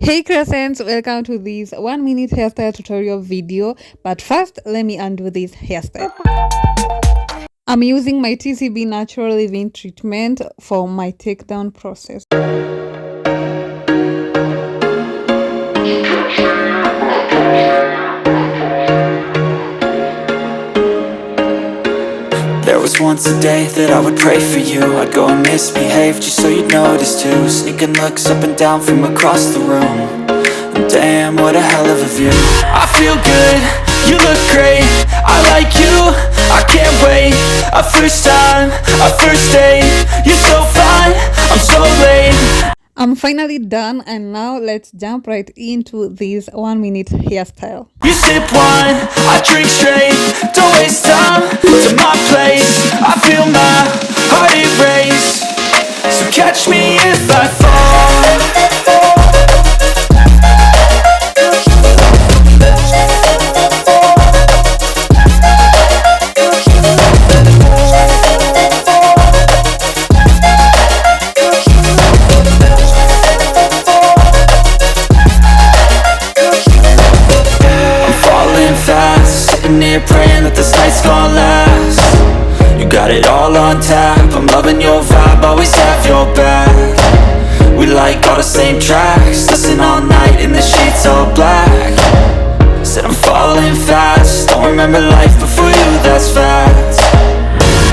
Hey crescents, welcome to this 1 minute hairstyle tutorial video. But first, let me undo this hairstyle. I'm using my TCB natural leave-in treatment for my takedown process. There was once a day that I would pray for you. I'd go and misbehave just so you'd notice too. Sneaking looks up and down from across the room. And damn, what a hell of a view. I feel good, you look great, I like you, I can't wait. A first time, a first date, you're so fine, I'm so late. I'm finally done, and now let's jump right into this 1 minute hairstyle. You sip wine, I drink straight. Don't waste time to my place. I feel my heart erase. So catch me if I fall. Sitting here praying that this night's gonna last. You got it all on tap, I'm loving your vibe, always have your back. We like all the same tracks, listen all night in the sheets all black. Said I'm falling fast, don't remember life before you, that's fact.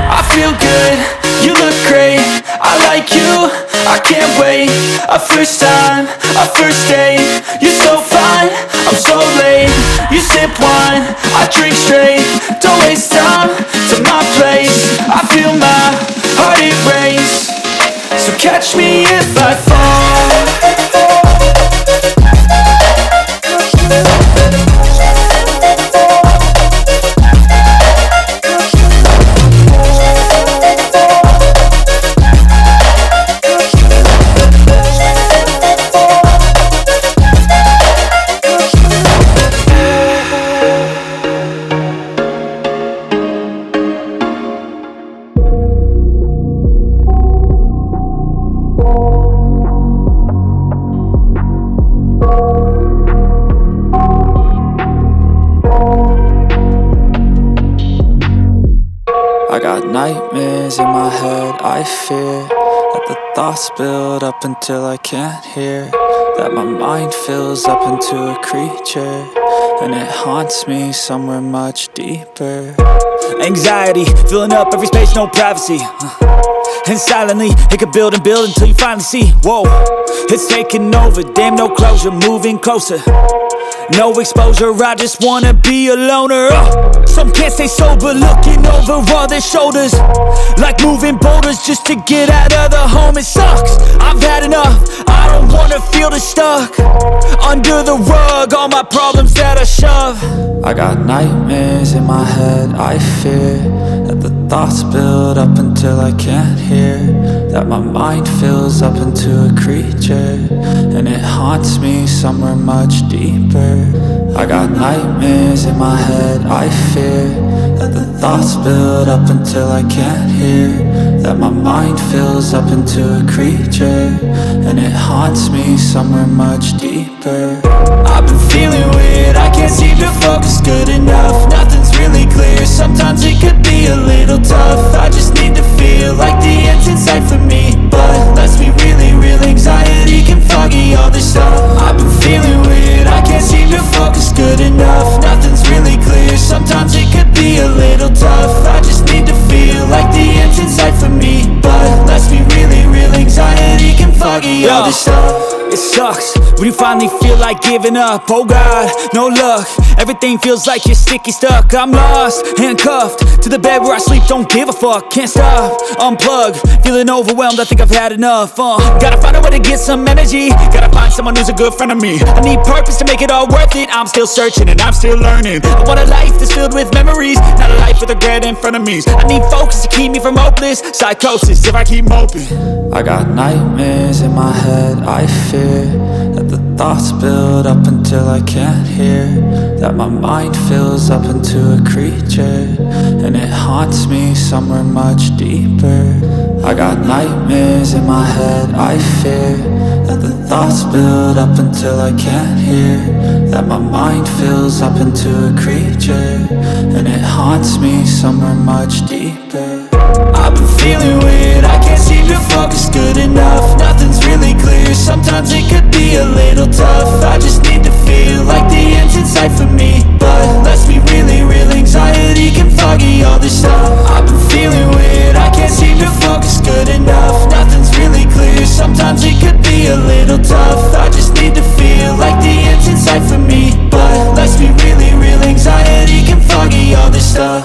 I feel good, you look great, I like you, I can't wait. A first time, a first date, you're so fine, I'm so late. You sip wine, I drink straight. Don't waste time to my place. I feel my heart erase. So catch me if I fall. I got nightmares in my head, I fear that the thoughts build up until I can't hear. That my mind fills up into a creature, and it haunts me somewhere much deeper. Anxiety, filling up every space, no privacy. And silently, it could build and build until you finally see. Whoa, it's taking over, damn no closure, moving closer. No exposure, I just wanna be a loner. Some can't stay sober, looking over all their shoulders, like moving boulders just to get out of the home. It sucks, I've had enough, I don't wanna feel the stuck under the rug, all my problems that I shove. I got nightmares in my head, I fear that the thoughts build up until I can't hear. That my mind fills up into a creature, and it haunts me somewhere much deeper. I got nightmares in my head, I fear that the thoughts build up until I can't hear. That my mind fills up into a creature, and it haunts me somewhere much deeper. I've been feeling weird, I can't seem to focus good enough. Nothing's really clear, sometimes it could be a little tough. I just need to feel like the end's in sight for me, but let's be really real, anxiety can foggy all this stuff. I've been feeling weird, I can't seem to focus good enough. Nothing's really clear, sometimes it could be a little tough. I just need to feel like the end's in sight for me, but let's be really real, anxiety can foggy all this stuff. It sucks when you finally feel like giving up. Oh God, no luck, everything feels like you're sticky stuck. I'm lost, handcuffed to the bed where I sleep, don't give a fuck. Can't stop, unplug, feeling overwhelmed, I think I've had enough. Gotta find a way to get some energy, gotta find someone who's a good friend of me. I need purpose to make it all worth it, I'm still searching and I'm still learning. I want a life that's filled with memories, not a life with regret in front of me. I need focus to keep me from hopeless psychosis if I keep moping. I got nightmares in my head, I fear fear that the thoughts build up until I can't hear, that my mind fills up into a creature, and it haunts me somewhere much deeper. I got nightmares in my head, I fear that the thoughts build up until I can't hear, that my mind fills up into a creature, and it haunts me somewhere much deeper. I've been feeling weird, I can't seem to focus good enough. Nothing's really clear, sometimes it could be a little tough. I just need to feel like the end's in sight for me, but let's be really real, anxiety can foggy all this stuff. I've been feeling weird, I can't seem to focus good enough. Nothing's really clear, sometimes it could be a little tough. I just need to feel like the end's in sight for me, but let's be really real, anxiety can foggy all this stuff.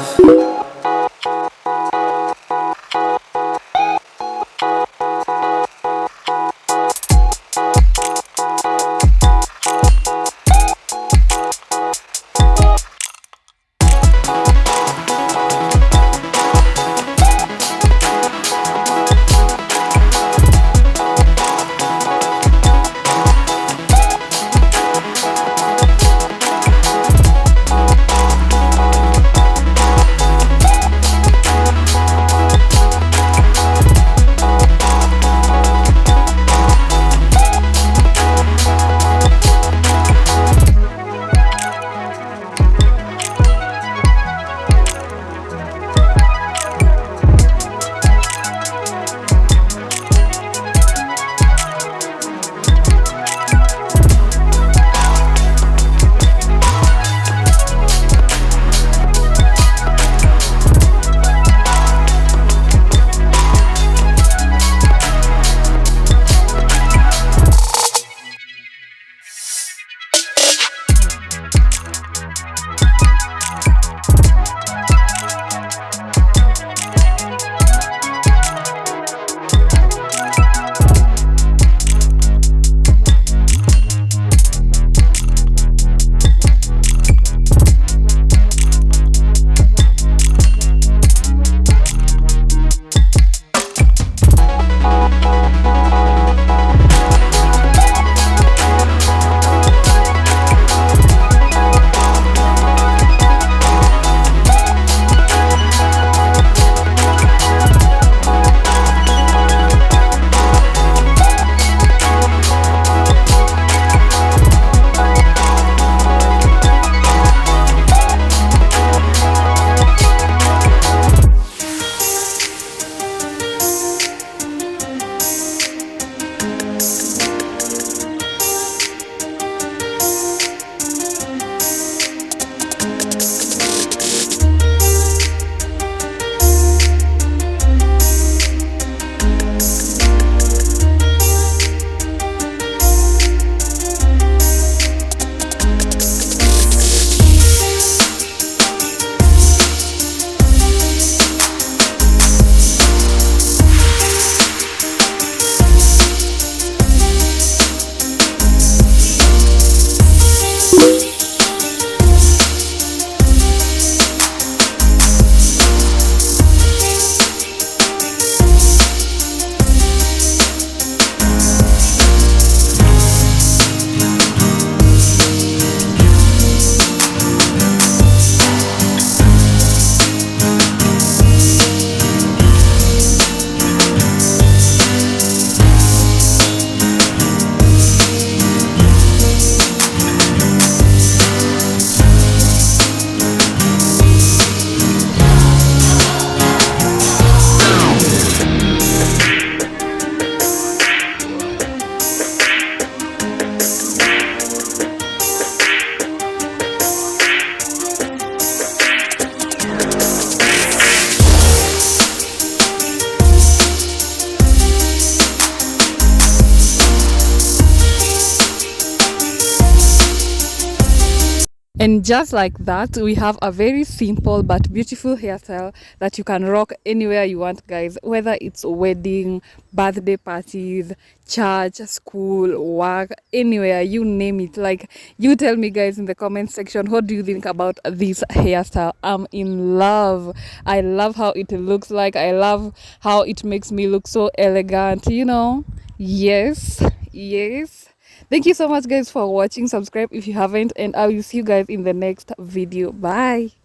And just like that, we have a very simple but beautiful hairstyle that you can rock anywhere you want, guys. Whether it's wedding, birthday parties, church, school, work, anywhere, you name it. Like, you tell me, guys, in the comment section, what do you think about this hairstyle? I'm in love. I love how it looks like. I love how it makes me look so elegant, you know. Yes, yes. Thank you so much guys for watching. Subscribe if you haven't, and I will see you guys in the next video. Bye.